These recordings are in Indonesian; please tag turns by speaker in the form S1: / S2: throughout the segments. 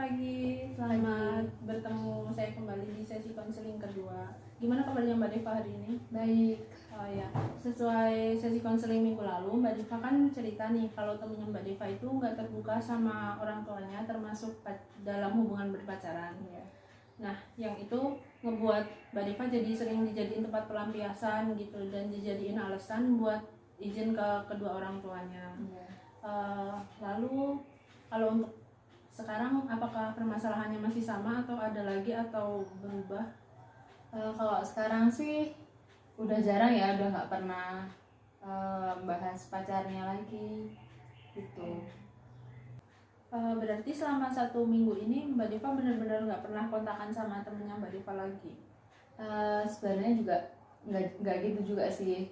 S1: pagi, selamat bertemu saya kembali di sesi konseling kedua. Gimana kabarnya Mbak Deva hari ini?
S2: Baik.
S1: Oh ya, sesuai sesi konseling minggu lalu, Mbak Deva kan cerita nih kalau temennya Mbak Deva itu nggak terbuka sama orang tuanya, termasuk dalam hubungan berpacaran.
S2: Ya.
S1: Nah, yang itu ngebuat Mbak Deva jadi sering dijadiin tempat pelampiasan gitu dan dijadiin alasan buat izin ke kedua orang tuanya.
S2: Ya.
S1: Lalu kalau untuk sekarang apakah permasalahannya masih sama atau ada lagi atau berubah?
S2: Kalau sekarang sih udah jarang ya, udah nggak pernah bahas pacarnya lagi gitu.
S1: Berarti selama 1 minggu ini Mbak Deva benar-benar nggak pernah kontakan sama temennya Mbak Deva lagi?
S2: Sebenarnya juga nggak gitu juga sih.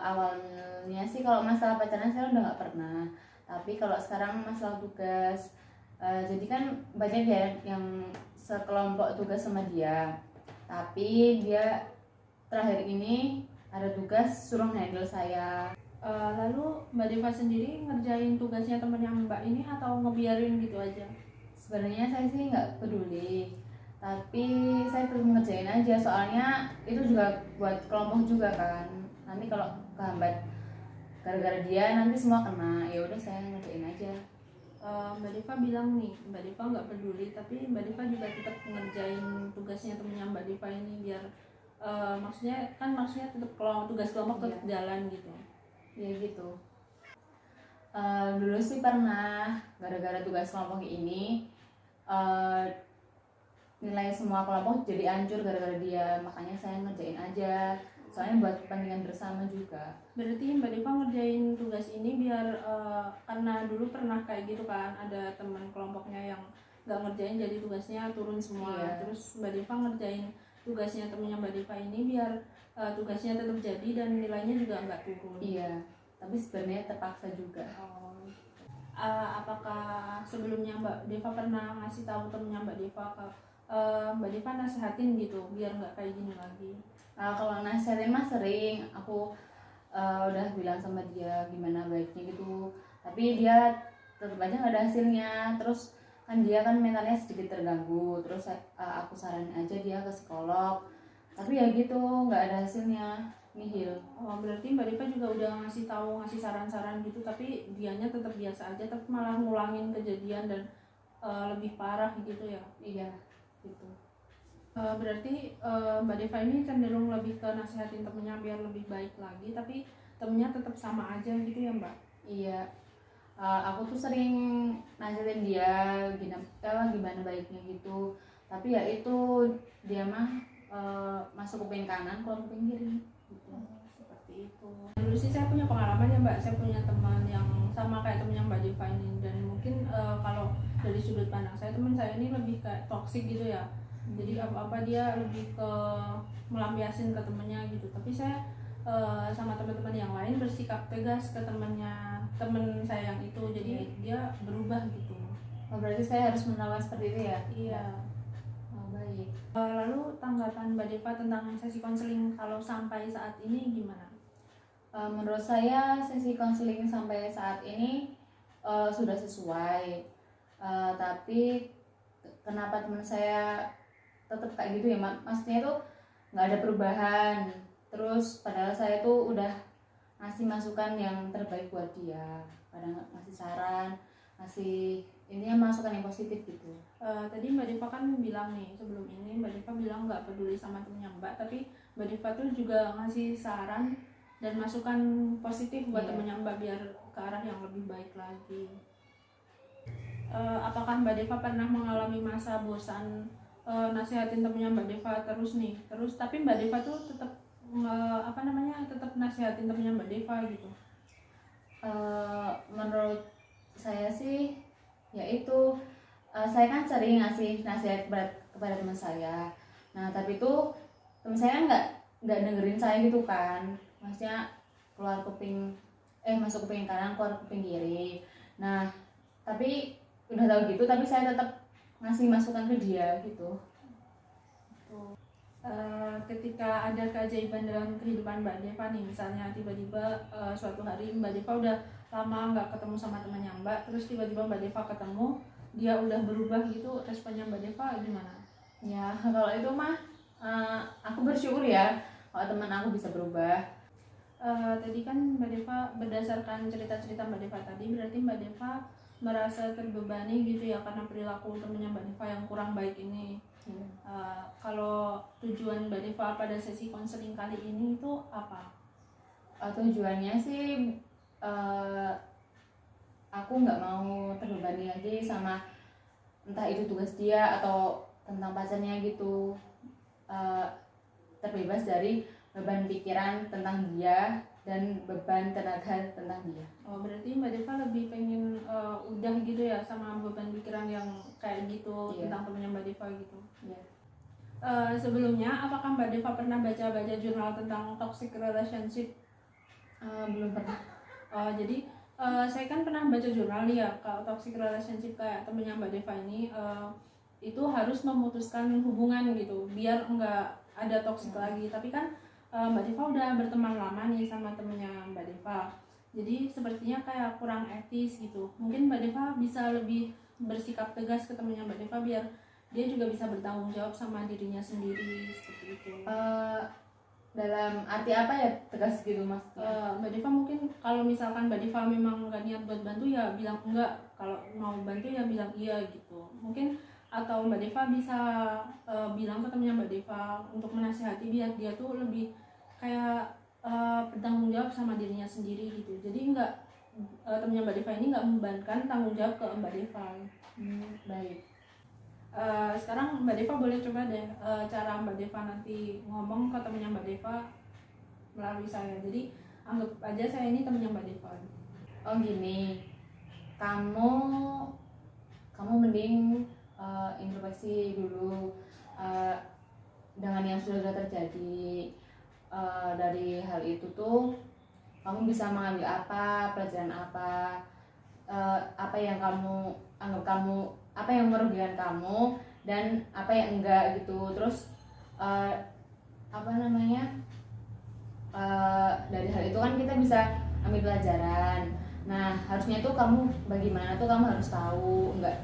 S2: Awalnya sih kalau masalah pacaran saya udah nggak pernah, tapi kalau sekarang masalah tugas, jadi kan banyak ya yang sekelompok tugas sama dia, tapi dia terakhir ini ada tugas suruh handle saya.
S1: Lalu Mbak Deva sendiri ngerjain tugasnya temennya Mbak ini atau ngebiarin gitu aja?
S2: Sebenarnya saya sih nggak peduli, tapi saya tetap ngerjain aja, soalnya itu juga buat kelompok juga kan. Nanti kalau kehambat gara-gara dia nanti semua kena, ya udah saya ngerjain aja.
S1: Mbak Deva bilang nih, Mbak Deva nggak peduli, tapi Mbak Deva juga tetap ngerjain tugasnya temennya Mbak Deva ini biar maksudnya tetap tugas kelompok tetap jalan gitu.
S2: Ya gitu. Dulu sih pernah gara-gara tugas kelompok ini nilai semua kelompok jadi hancur gara-gara dia, makanya saya ngerjain aja, soalnya buat kepentingan bersama juga.
S1: Berarti Mbak Deva ngerjain tugas ini biar karena dulu pernah kayak gitu kan, ada teman kelompoknya yang nggak ngerjain jadi tugasnya turun semua.
S2: Iya.
S1: Terus Mbak Deva ngerjain tugasnya temennya Mbak Deva ini biar tugasnya tetap jadi dan nilainya juga nggak turun.
S2: Iya, tapi sebenarnya terpaksa juga.
S1: Apakah sebelumnya Mbak Deva pernah ngasih tahu temennya Mbak Deva Mbak Deva nasihatin gitu biar nggak kayak gini lagi?
S2: Kalau nasihatin mah sering, aku udah bilang sama dia gimana baiknya gitu, tapi dia tetap aja nggak ada hasilnya. Terus kan dia kan mentalnya sedikit terganggu, terus aku saranin aja dia ke psikolog, tapi ya gitu nggak ada hasilnya, nihil.
S1: Berarti Mbak Deva juga udah ngasih saran-saran gitu, tapi dianya tetap biasa aja, tapi malah ngulangin kejadian dan lebih parah gitu ya?
S2: Iya gitu.
S1: Berarti Mbak Deva ini cenderung lebih ke nasihatin temennya biar lebih baik lagi, tapi temennya tetap sama aja gitu ya Mbak?
S2: Iya. Aku tuh sering nasihatin dia gimana baiknya gitu, tapi ya itu dia mah masuk kuping kanan keluar kuping kiri gitu.
S1: Seperti itu. Dulu sih saya punya pengalaman ya Mbak, saya punya teman yang sama kayak temennya Mbak Deva ini, dan mungkin kalau dari sudut pandang saya, teman saya ini lebih kayak toksik gitu ya. Jadi apa-apa dia lebih ke melampiasin ke temennya gitu, tapi saya sama teman-teman yang lain bersikap tegas ke temen saya yang itu, jadi dia berubah gitu.
S2: Berarti saya harus menawan seperti itu ya?
S1: Iya.
S2: Baik.
S1: Lalu tanggapan Mbak Deva tentang sesi konseling kalau sampai saat ini gimana?
S2: Menurut saya sesi konseling sampai saat ini sudah sesuai, tapi kenapa teman saya tetap kayak gitu ya, maksudnya itu nggak ada perubahan, terus padahal saya tuh udah ngasih masukan yang terbaik buat dia, kadang ngasih saran, ngasih intinya masukan yang positif gitu.
S1: Tadi Mbak Deva kan bilang nih, sebelum ini Mbak Deva bilang nggak peduli sama temennya Mbak, tapi Mbak Deva tuh juga ngasih saran dan masukan positif buat temennya Mbak biar ke arah yang lebih baik lagi. Apakah Mbak Deva pernah mengalami masa bosan nasihatin temennya Mbak Deva terus tapi Mbak Deva tuh tetap tetap nasihatin temennya Mbak Deva gitu?
S2: Menurut saya sih yaitu saya kan sering ngasih nasihat kepada teman saya, nah tapi tuh teman saya nggak dengerin saya gitu kan, maksudnya masuk kuping kanan keluar kuping kiri. Nah tapi udah tahu gitu, tapi saya tetap ngasih masukan ke dia gitu.
S1: Ketika ada keajaiban dalam kehidupan Mbak Deva nih, misalnya tiba-tiba suatu hari Mbak Deva udah lama nggak ketemu sama temannya Mbak, terus tiba-tiba Mbak Deva ketemu dia udah berubah gitu, responnya Mbak Deva gimana?
S2: Ya kalau itu mah aku bersyukur ya kalau teman aku bisa berubah.
S1: Tadi kan Mbak Deva berdasarkan cerita-cerita Mbak Deva tadi, berarti Mbak Deva merasa terbebani gitu ya karena perilaku temennya Mbak Deva yang kurang baik ini. Kalau tujuan Mbak Deva pada sesi konseling kali ini itu apa?
S2: Tujuannya sih aku nggak mau terbebani lagi sama entah itu tugas dia atau tentang pacarnya gitu. Terbebas dari beban pikiran tentang dia dan beban tenaga tentang dia.
S1: Oh, berarti Mbak Deva lebih pengen udah gitu ya sama beban pikiran yang kayak gitu.
S2: Iya.
S1: Tentang temennya Mbak Deva gitu.
S2: Iya.
S1: Sebelumnya apakah Mbak Deva pernah baca-baca jurnal tentang toxic relationship?
S2: Belum pernah.
S1: Jadi saya kan pernah baca jurnal nih ya, kalau toxic relationship kayak temennya Mbak Deva ini itu harus memutuskan hubungan gitu biar enggak ada toxic lagi. Tapi kan Mbak Deva udah berteman lama nih sama temennya Mbak Deva, jadi sepertinya kayak kurang etis gitu. Mungkin Mbak Deva bisa lebih bersikap tegas ke temennya Mbak Deva biar dia juga bisa bertanggung jawab sama dirinya sendiri seperti itu.
S2: Dalam arti apa ya tegas gitu mas?
S1: Mbak Deva mungkin kalau misalkan Mbak Deva memang nggak niat buat bantu ya bilang enggak, kalau mau bantu ya bilang iya gitu. Mungkin atau Mbak Deva bisa bilang ke temennya Mbak Deva untuk menasihati biar dia tuh lebih kayak bertanggung jawab sama dirinya sendiri gitu. Jadi enggak temennya Mbak Deva ini nggak membebankan tanggung jawab ke Mbak Deva.
S2: Baik.
S1: Sekarang Mbak Deva boleh coba deh cara Mbak Deva nanti ngomong ke temennya Mbak Deva melalui saya. Jadi anggap aja saya ini temennya Mbak Deva.
S2: Oh gini, kamu mending introspeksi dulu dengan yang sudah terjadi. Dari hal itu tuh kamu bisa mengambil apa, pelajaran apa yang kamu anggap apa yang merugikan kamu dan apa yang enggak gitu. Terus dari hal itu kan kita bisa ambil pelajaran. Nah harusnya tuh kamu bagaimana tuh kamu harus tahu, enggak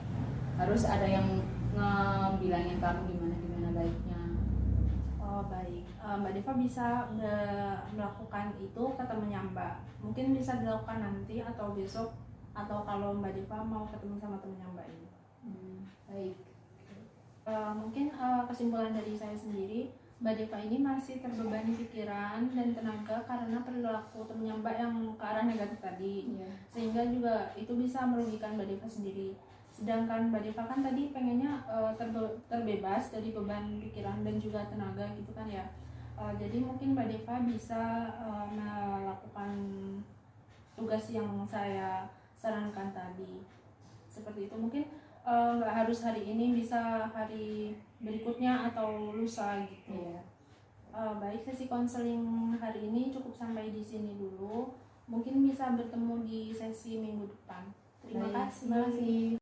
S2: harus ada yang ngebilangin kamu gimana baiknya.
S1: Oh baik, Mbak Deva bisa melakukan itu ke temennya Mbak. Mungkin bisa dilakukan nanti atau besok, atau kalau Mbak Deva mau ketemu sama temennya Mbak ini.
S2: Baik.
S1: Mungkin kesimpulan dari saya sendiri, Mbak Deva ini masih terbebani pikiran dan tenaga karena perilaku temennya Mbak yang ke arah negatif tadi. Sehingga juga itu bisa merugikan Mbak Deva sendiri. Sedangkan Mbak Deva kan tadi pengennya terbebas dari beban pikiran dan juga tenaga gitu kan ya. Jadi mungkin Mbak Deva bisa melakukan tugas yang saya sarankan tadi. Seperti itu, mungkin nggak harus hari ini, bisa hari berikutnya atau lusa gitu. Baik, sesi konseling hari ini cukup sampai di sini dulu. Mungkin bisa bertemu di sesi minggu depan. Terima kasih.